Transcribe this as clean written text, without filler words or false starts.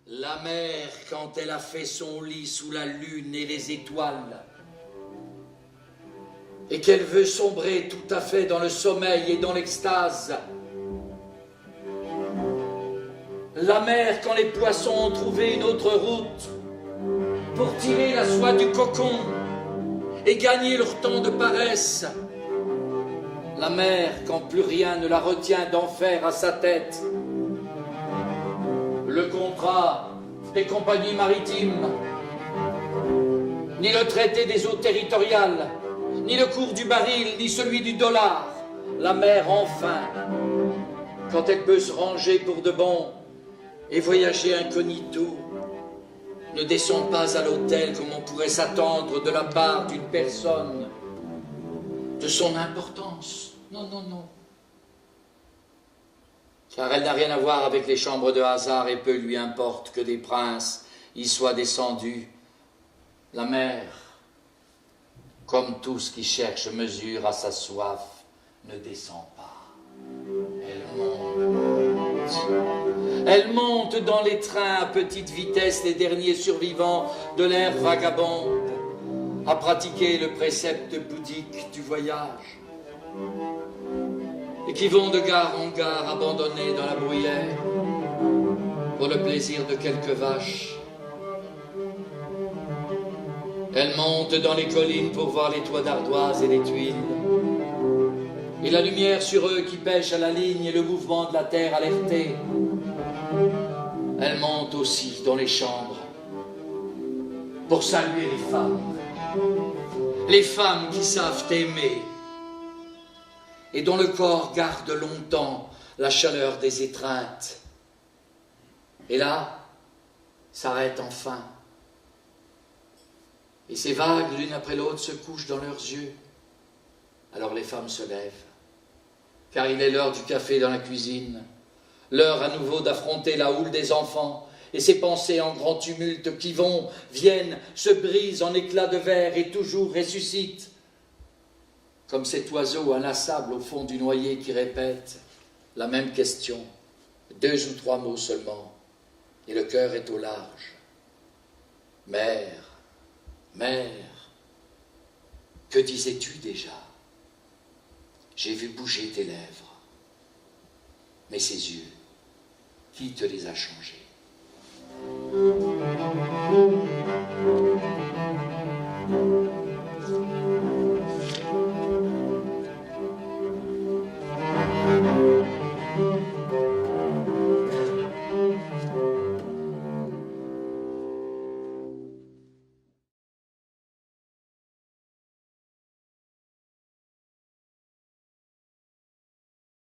La mer, quand elle a fait son lit sous la lune et les étoiles, et qu'elle veut sombrer tout à fait dans le sommeil et dans l'extase. La mer, quand les poissons ont trouvé une autre route pour tirer la soie du cocon et gagner leur temps de paresse. La mer, quand plus rien ne la retient d'en faire à sa tête. Le contrat des compagnies maritimes, ni le traité des eaux territoriales, ni le cours du baril, ni celui du dollar. La mer, enfin, quand elle peut se ranger pour de bon et voyager incognito, ne descend pas à l'hôtel comme on pourrait s'attendre de la part d'une personne de son importance. Non, non, non. Car elle n'a rien à voir avec les chambres de hasard et peu lui importe que des princes y soient descendus. La mer, comme tout ce qui cherche mesure à sa soif, ne descend pas. Elle monte. Elle monte dans les trains à petite vitesse, les derniers survivants de l'ère vagabonde, à pratiquer le précepte bouddhique du voyage, et qui vont de gare en gare abandonnés dans la bruyère pour le plaisir de quelques vaches. Elle monte dans les collines pour voir les toits d'ardoise et les tuiles, et la lumière sur eux qui pêche à la ligne et le mouvement de la terre alerté. Elle monte aussi dans les chambres pour saluer les femmes qui savent aimer et dont le corps garde longtemps la chaleur des étreintes. Et là, s'arrête enfin. Et ces vagues, l'une après l'autre, se couchent dans leurs yeux. Alors les femmes se lèvent, car il est l'heure du café dans la cuisine, l'heure à nouveau d'affronter la houle des enfants, et ces pensées en grand tumulte qui vont, viennent, se brisent en éclats de verre et toujours ressuscitent, comme cet oiseau inlassable au fond du noyer qui répète la même question, 2 ou 3 mots seulement, et le cœur est au large. Mère, mère, que disais-tu déjà? J'ai vu bouger tes lèvres, mais ces yeux, qui te les a changés?